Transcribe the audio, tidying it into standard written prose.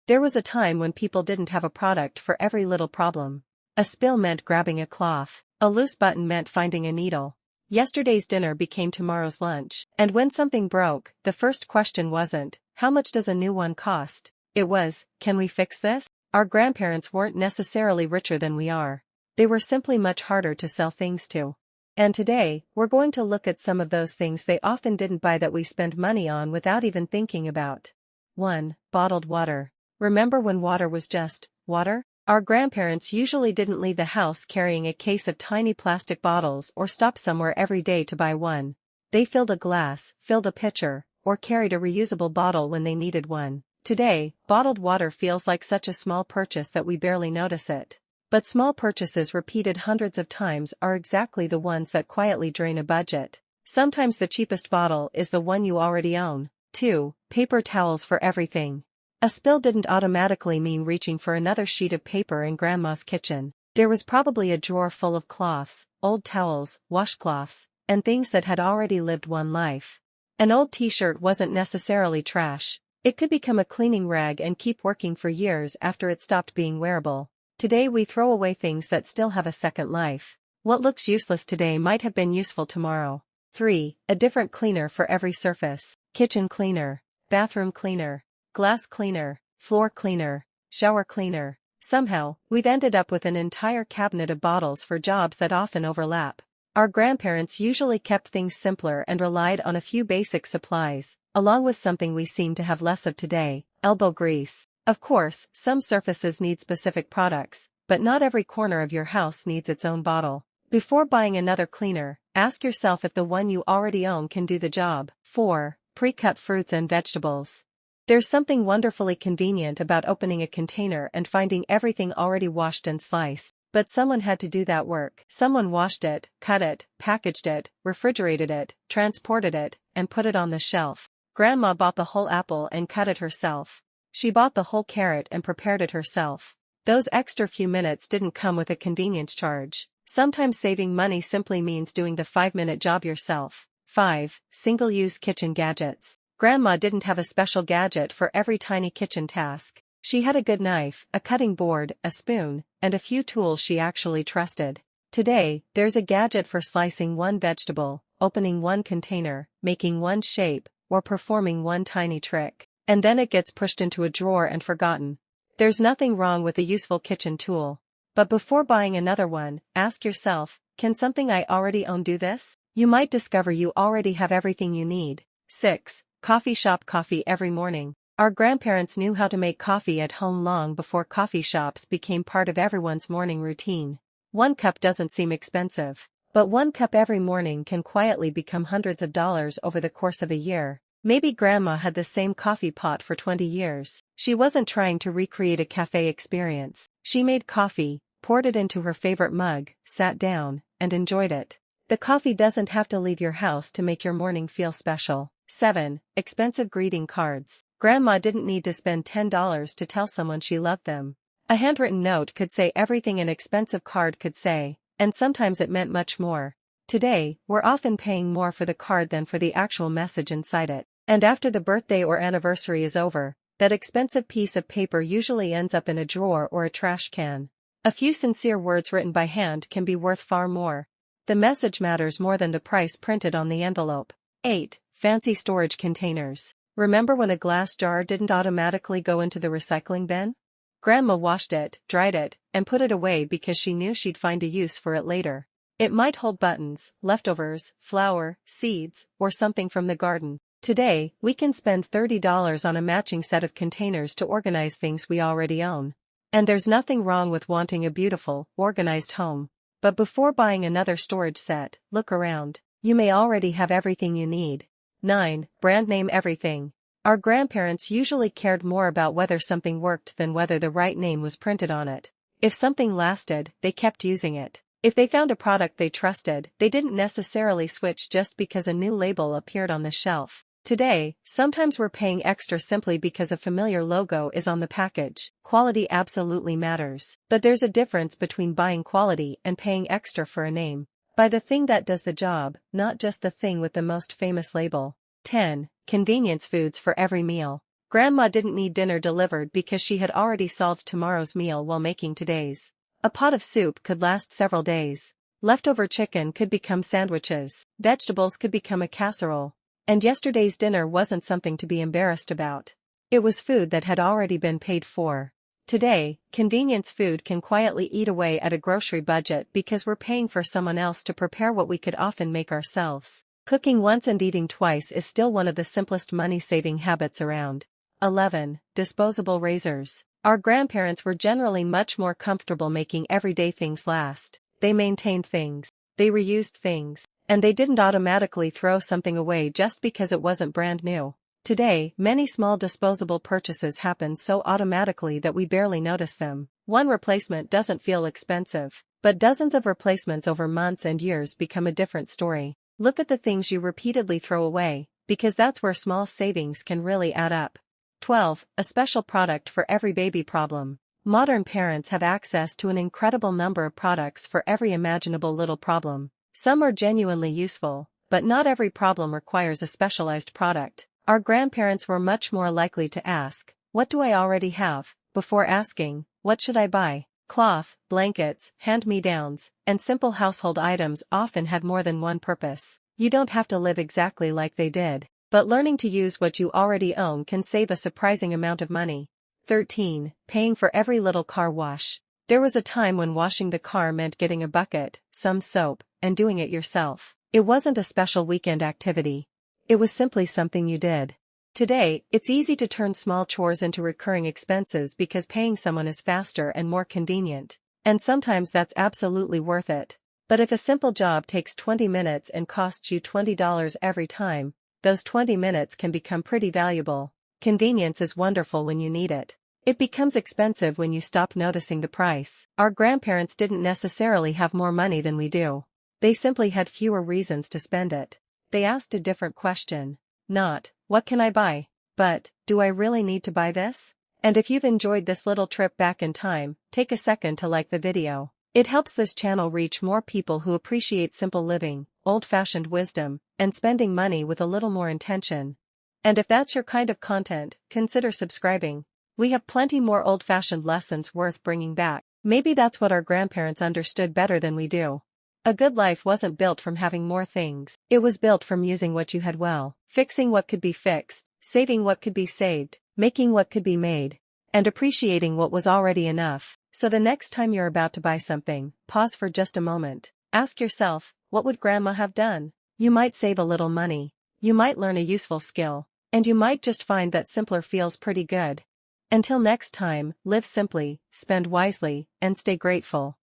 There was a time when people didn't have a product for every little problem. A spill meant grabbing a cloth. A loose button meant finding a needle. Yesterday's dinner became tomorrow's lunch. And when something broke, the first question wasn't, how much does a new one cost? It was, can we fix this? Our grandparents weren't necessarily richer than we are. They were simply much harder to sell things to. And today, we're going to look at some of those things they often didn't buy that we spend money on without even thinking about. 1. Bottled water. Remember when water was just water? Our grandparents usually didn't leave the house carrying a case of tiny plastic bottles or stop somewhere every day to buy one. They filled a glass, filled a pitcher, or carried a reusable bottle when they needed one. Today, bottled water feels like such a small purchase that we barely notice it. But small purchases repeated hundreds of times are exactly the ones that quietly drain a budget. Sometimes the cheapest bottle is the one you already own. 2. Paper towels for everything. A spill didn't automatically mean reaching for another sheet of paper in Grandma's kitchen. There was probably a drawer full of cloths, old towels, washcloths, and things that had already lived one life. An old t-shirt wasn't necessarily trash. It could become a cleaning rag and keep working for years after it stopped being wearable. Today we throw away things that still have a second life. What looks useless today might have been useful tomorrow. 3. A different cleaner for every surface. Kitchen cleaner, bathroom cleaner, glass cleaner, floor cleaner, shower cleaner. Somehow, we've ended up with an entire cabinet of bottles for jobs that often overlap. Our grandparents usually kept things simpler and relied on a few basic supplies, along with something we seem to have less of today, elbow grease. Of course, some surfaces need specific products, but not every corner of your house needs its own bottle. Before buying another cleaner, ask yourself if the one you already own can do the job. 4. Pre-cut fruits and vegetables. There's something wonderfully convenient about opening a container and finding everything already washed and sliced. But someone had to do that work. Someone washed it, cut it, packaged it, refrigerated it, transported it, and put it on the shelf. Grandma bought the whole apple and cut it herself. She bought the whole carrot and prepared it herself. Those extra few minutes didn't come with a convenience charge. Sometimes saving money simply means doing the 5-minute job yourself. 5. Single-use kitchen gadgets. Grandma didn't have a special gadget for every tiny kitchen task. She had a good knife, a cutting board, a spoon, and a few tools she actually trusted. Today, there's a gadget for slicing one vegetable, opening one container, making one shape, or performing one tiny trick. And then it gets pushed into a drawer and forgotten. There's nothing wrong with a useful kitchen tool. But before buying another one, ask yourself, can something I already own do this? You might discover you already have everything you need. 6. Coffee shop coffee every morning. Our grandparents knew how to make coffee at home long before coffee shops became part of everyone's morning routine. 1 cup doesn't seem expensive, but 1 cup every morning can quietly become hundreds of dollars over the course of a year. Maybe Grandma had the same coffee pot for 20 years. She wasn't trying to recreate a cafe experience. She made coffee, poured it into her favorite mug, sat down, and enjoyed it. The coffee doesn't have to leave your house to make your morning feel special. 7. Expensive greeting cards. Grandma didn't need to spend $10 to tell someone she loved them. A handwritten note could say everything an expensive card could say, and sometimes it meant much more. Today, we're often paying more for the card than for the actual message inside it. And after the birthday or anniversary is over, that expensive piece of paper usually ends up in a drawer or a trash can. A few sincere words written by hand can be worth far more. The message matters more than the price printed on the envelope. 8. Fancy storage containers. Remember when a glass jar didn't automatically go into the recycling bin? Grandma washed it, dried it, and put it away because she knew she'd find a use for it later. It might hold buttons, leftovers, flour, seeds, or something from the garden. Today, we can spend $30 on a matching set of containers to organize things we already own. And there's nothing wrong with wanting a beautiful, organized home. But before buying another storage set, look around. You may already have everything you need. 9. Brand name everything. Our grandparents usually cared more about whether something worked than whether the right name was printed on it. If something lasted, they kept using it. If they found a product they trusted, they didn't necessarily switch just because a new label appeared on the shelf. Today, sometimes we're paying extra simply because a familiar logo is on the package. Quality absolutely matters. But there's a difference between buying quality and paying extra for a name. Buy the thing that does the job, not just the thing with the most famous label. 10. Convenience foods for every meal. Grandma didn't need dinner delivered because she had already solved tomorrow's meal while making today's. A pot of soup could last several days. Leftover chicken could become sandwiches. Vegetables could become a casserole. And yesterday's dinner wasn't something to be embarrassed about. It was food that had already been paid for. Today, convenience food can quietly eat away at a grocery budget because we're paying for someone else to prepare what we could often make ourselves. Cooking once and eating twice is still one of the simplest money-saving habits around. 11. Disposable razors. Our grandparents were generally much more comfortable making everyday things last. They maintained things, they reused things, and they didn't automatically throw something away just because it wasn't brand new. Today, many small disposable purchases happen so automatically that we barely notice them. One replacement doesn't feel expensive, but dozens of replacements over months and years become a different story. Look at the things you repeatedly throw away, because that's where small savings can really add up. 12. A special product for every baby problem. Modern parents have access to an incredible number of products for every imaginable little problem. Some are genuinely useful, but not every problem requires a specialized product. Our grandparents were much more likely to ask, "What do I already have?" before asking, "What should I buy?" Cloth, blankets, hand-me-downs, and simple household items often had more than one purpose. You don't have to live exactly like they did, but learning to use what you already own can save a surprising amount of money. 13. Paying for every little car wash. There was a time when washing the car meant getting a bucket, some soap, and doing it yourself. It wasn't a special weekend activity. It was simply something you did. Today, it's easy to turn small chores into recurring expenses because paying someone is faster and more convenient, and sometimes that's absolutely worth it. But if a simple job takes 20 minutes and costs you $20 every time, those 20 minutes can become pretty valuable. Convenience is wonderful when you need it. It becomes expensive when you stop noticing the price. Our grandparents didn't necessarily have more money than we do. They simply had fewer reasons to spend it. They asked a different question. Not, "What can I buy?" but, "Do I really need to buy this?" And if you've enjoyed this little trip back in time, take a second to like the video. It helps this channel reach more people who appreciate simple living, old-fashioned wisdom, and spending money with a little more intention. And if that's your kind of content, consider subscribing. We have plenty more old-fashioned lessons worth bringing back. Maybe that's what our grandparents understood better than we do. A good life wasn't built from having more things. It was built from using what you had well, fixing what could be fixed, saving what could be saved, making what could be made, and appreciating what was already enough. So the next time you're about to buy something, pause for just a moment. Ask yourself, what would Grandma have done? You might save a little money. You might learn a useful skill. And you might just find that simpler feels pretty good. Until next time, live simply, spend wisely, and stay grateful.